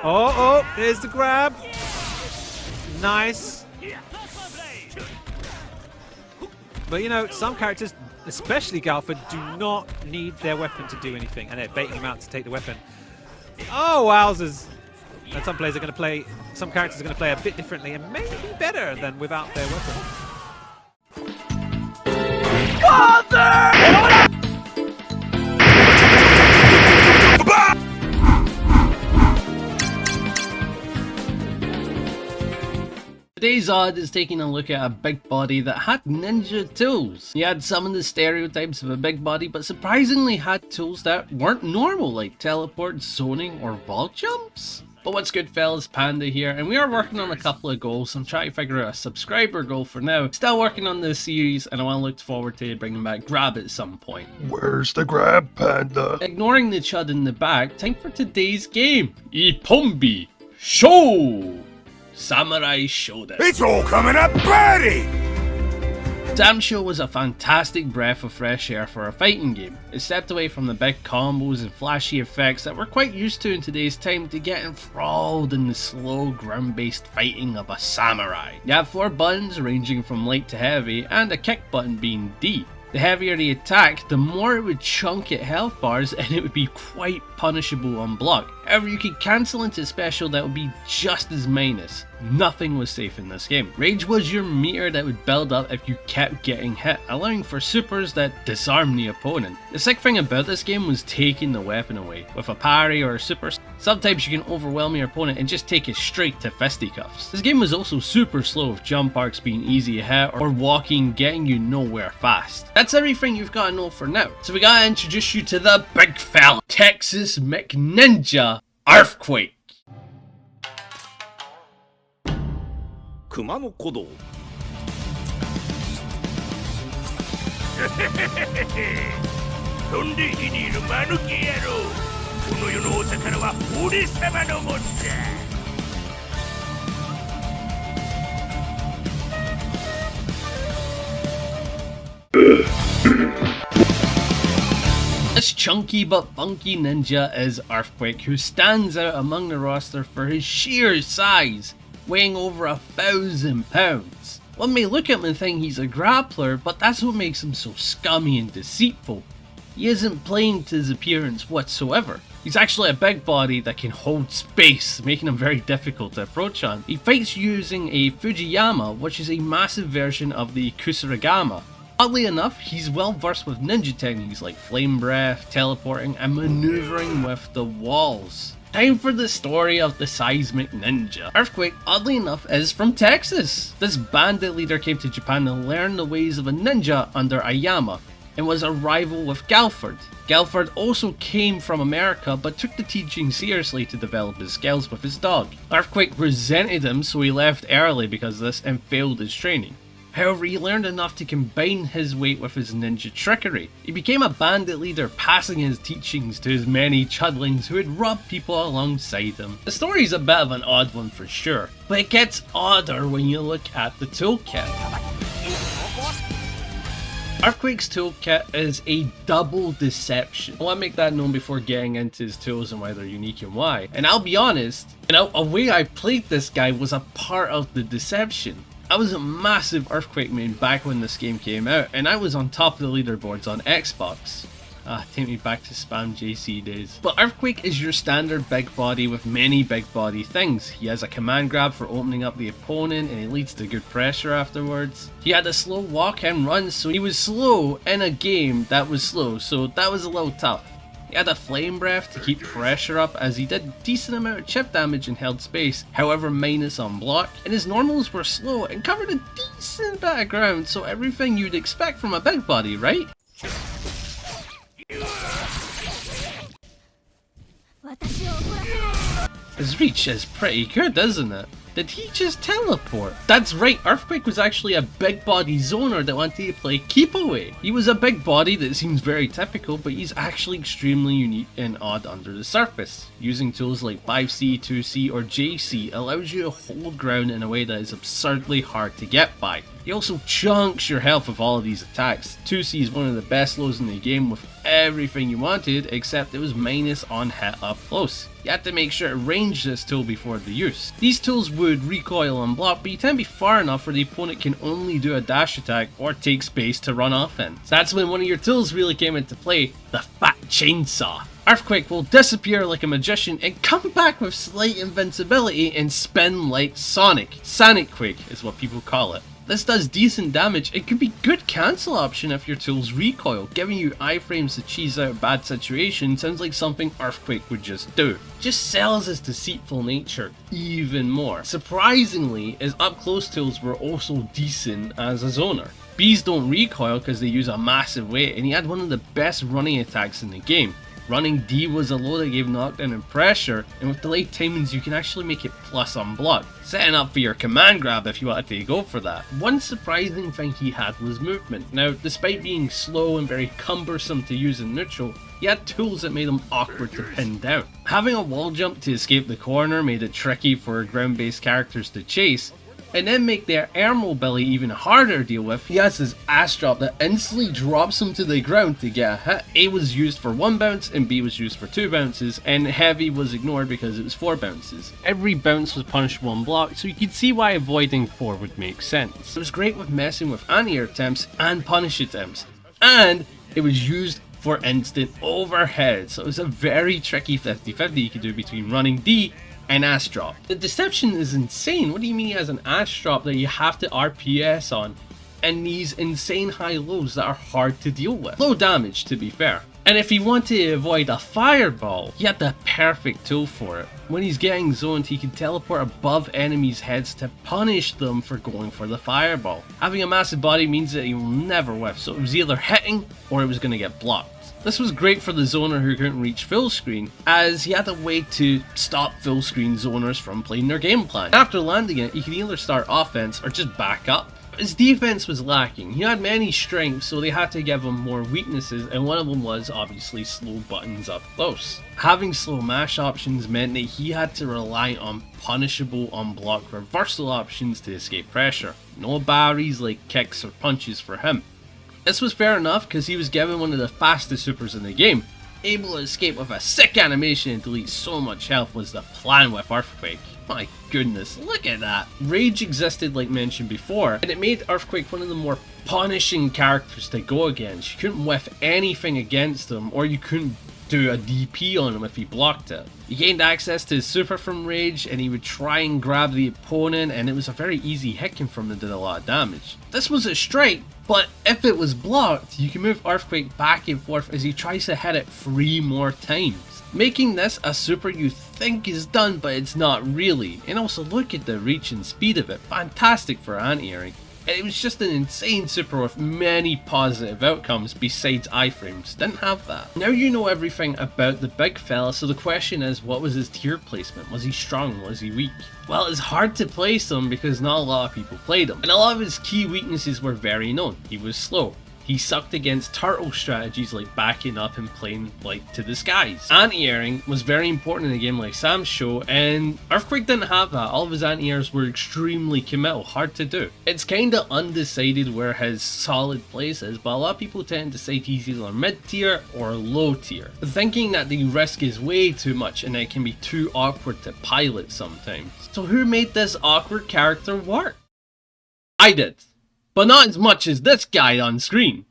Oh, there's the grab. Nice. But you know, some characters, especially Galford, do not need their weapon to do anything, and they're baiting him out to take the weapon. Oh, wowzers. And some players are going to play, some characters are going to play a bit differently and maybe better than without their weapon. Father! Today's odd is taking a look at a big body that had ninja tools. He had some of the stereotypes of a big body, but surprisingly had tools that weren't normal, like teleport, zoning, or wall jumps. But what's good, fellas, Panda here, and we are working on a couple of goals. I'm trying to figure out a subscriber goal for now. Still working on this series, and I want to look forward to bringing back Grab at some point. Where's the grab, Panda? Ignoring the chud in the back, time for today's game. Ipombi Show! Samurai Shodown. It's all coming up party! Sam Show was a fantastic breath of fresh air for a fighting game. It stepped away from the big combos and flashy effects that we're quite used to in today's time to get enthralled in the slow ground-based fighting of a samurai. You have 4 buttons ranging from light to heavy, and a kick button being D. The heavier the attack, the more it would chunk at health bars, and it would be quite punishable on block. However, you could cancel into special that would be just as minus. Nothing was safe in this game. Rage was your meter that would build up if you kept getting hit, allowing for supers that disarm the opponent. The sick thing about this game was taking the weapon away. With a parry or a super, sometimes you can overwhelm your opponent and just take it straight to fisticuffs. This game was also super slow, with jump arcs being easy to hit or walking getting you nowhere fast. That's everything you've got to know for now. So we gotta introduce you to the big fella, Texas McNinja Earthquake. 熊野古道飛んで火にいる間抜け野郎この世のお宝は俺様のもんだ This chunky but funky ninja is Earthquake, who stands out among the roster for his sheer size, weighing over 1,000 pounds. One may look at him and think he's a grappler, but that's what makes him so scummy and deceitful. He isn't playing to his appearance whatsoever. He's actually a big body that can hold space, making him very difficult to approach on. He fights using a Fujiyama, which is a massive version of the Kusarigama. Oddly enough, he's well versed with ninja techniques like flame breath, teleporting, and maneuvering with the walls. Time for the story of the seismic ninja. Earthquake, oddly enough, is from Texas. This bandit leader came to Japan to learn the ways of a ninja under Ayama, and was a rival with Galford. Galford also came from America, but took the teaching seriously to develop his skills with his dog. Earthquake resented him, so he left early because of this and failed his training. However, he learned enough to combine his weight with his ninja trickery. He became a bandit leader, passing his teachings to his many chudlings who would rob people alongside him. The story's a bit of an odd one for sure, but it gets odder when you look at the toolkit. Earthquake's toolkit is a double deception. I want to make that known before getting into his tools and why they're unique and why. And I'll be honest, a way I played this guy was a part of the deception. I was a massive Earthquake main back when this game came out, and I was on top of the leaderboards on Xbox. Take me back to Spam JC days. But Earthquake is your standard big body with many big body things. He has a command grab for opening up the opponent, and he leads to good pressure afterwards. He had a slow walk and run, so he was slow in a game that was slow, so that was a little tough. He had a flame breath to keep pressure up, as he did a decent amount of chip damage and held space, however minus on block, and his normals were slow and covered a decent bit of ground, so everything you'd expect from a big body, right? His reach is pretty good, isn't it? Did he just teleport? That's right, Earthquake was actually a big body zoner that wanted to play keep away. He was a big body that seems very typical, but he's actually extremely unique and odd under the surface. Using tools like 5C, 2C or JC allows you to hold ground in a way that is absurdly hard to get by. He also chunks your health with all of these attacks. 2C is one of the best lows in the game with everything you wanted, except it was minus on hit up close. You had to make sure to range this tool before the use. These tools would recoil and block, but you tend to be far enough where the opponent can only do a dash attack or take space to run offense. That's when one of your tools really came into play, the Fat Chainsaw. Earthquake will disappear like a magician and come back with slight invincibility and spin like Sonic. Sonic Quake is what people call it. This does decent damage. It could be good cancel option if your tools recoil. Giving you iframes to cheese out a bad situation sounds like something Earthquake would just do. Just sells his deceitful nature even more. Surprisingly, his up close tools were also decent as a zoner. Bees don't recoil because they use a massive weight, and he had one of the best running attacks in the game. Running D was a low that gave knockdown and pressure, and with delayed timings you can actually make it plus on block, setting up for your command grab if you wanted to go for that. One surprising thing he had was movement. Now, despite being slow and very cumbersome to use in neutral, he had tools that made him awkward to pin down. Having a wall jump to escape the corner made it tricky for ground-based characters to chase, and then make their air mobility even harder to deal with. He has his ass drop that instantly drops him to the ground to get a hit. A was used for 1 bounce and B was used for 2 bounces, and heavy was ignored because it was 4 bounces. Every bounce was punishable on block, so you could see why avoiding 4 would make sense. It was great with messing with anti-air attempts and punish attempts, and it was used for instant overhead, so it was a very tricky 50-50 you could do between running D and ass drop. The deception is insane. What do you mean he has an ass drop that you have to RPS on, and these insane high lows that are hard to deal with? Low damage, to be fair. And if he wanted to avoid a fireball, he had the perfect tool for it. When he's getting zoned, he can teleport above enemies' heads to punish them for going for the fireball. Having a massive body means that he will never whiff, so it was either hitting or it was going to get blocked. This was great for the zoner who couldn't reach full screen, as he had a way to stop full screen zoners from playing their game plan. After landing it, he could either start offense or just back up. His defense was lacking. He had many strengths, so they had to give him more weaknesses, and one of them was obviously slow buttons up close. Having slow mash options meant that he had to rely on punishable unblocked reversal options to escape pressure. No barries like kicks or punches for him. This was fair enough because he was given one of the fastest supers in the game. Able to escape with a sick animation and delete so much health was the plan with Earthquake. My goodness, look at that. Rage existed like mentioned before, and it made Earthquake one of the more punishing characters to go against. You couldn't whiff anything against him, or you couldn't do a DP on him if he blocked it. You gained access to his super from Rage, and he would try and grab the opponent, and it was a very easy hit from him that did a lot of damage. This was a strike, but if it was blocked, you can move Earthquake back and forth as he tries to hit it 3 more times, making this a super you think is done, but it's not really. And also look at the reach and speed of it, fantastic for anti-airing. It was just an insane super with many positive outcomes besides iframes. Didn't have that. Now you know everything about the big fella, so the question is, what was his tier placement? Was he strong? Was he weak? Well, it's hard to place him because not a lot of people played him, and a lot of his key weaknesses were very known. He was slow. He sucked against turtle strategies like backing up and playing like to the skies. Anti-airing was very important in a game like Sam's Show, and Earthquake didn't have that. All of his anti-airs were extremely committal, hard to do. It's kinda undecided where his solid place is, but a lot of people tend to say he's either mid-tier or low-tier, thinking that the risk is way too much and it can be too awkward to pilot sometimes. So who made this awkward character work? I did. But not as much as this guy on screen.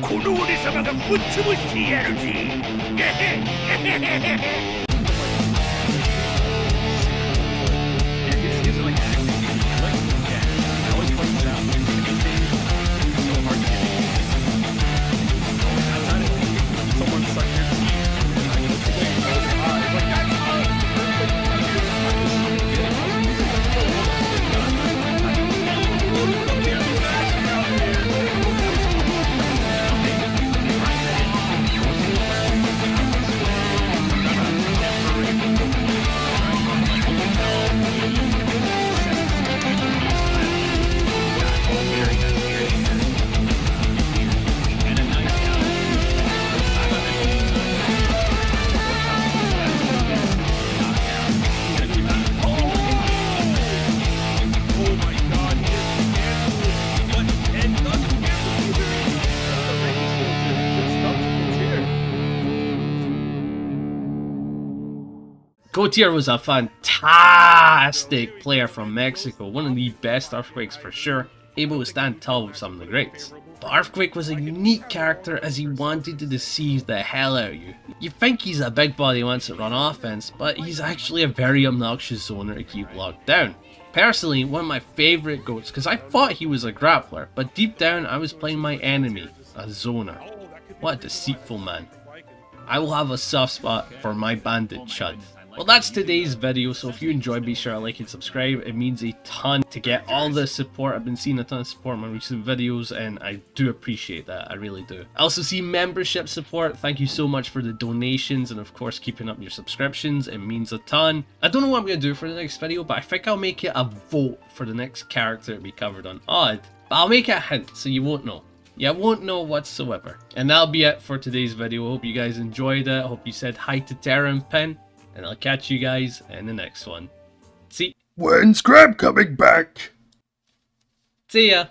この俺様がぶっ潰してやるぜ Gautier was a fantastic player from Mexico, one of the best Earthquakes for sure, able to stand tall with some of the greats. But Earthquake was a unique character as he wanted to deceive the hell out of you. You think he's a big body who wants to run offense, but he's actually a very obnoxious zoner to keep locked down. Personally, one of my favourite goats, because I thought he was a grappler, but deep down I was playing my enemy, a zoner. What a deceitful man. I will have a soft spot for my bandit chud. Well, that's today's video, so if you enjoyed, be sure to like and subscribe. It means a ton to get all the support. I've been seeing a ton of support in my recent videos, and I do appreciate that. I really do. I also see membership support. Thank you so much for the donations, and of course keeping up your subscriptions. It means a ton. I don't know what I'm going to do for the next video, but I think I'll make it a vote for the next character to be covered on Odd. But I'll make it a hint, so you won't know. You won't know whatsoever. And that'll be it for today's video. Hope you guys enjoyed it. Hope you said hi to Tara and Pen. And I'll catch you guys in the next one. See When's Grab coming back? ya!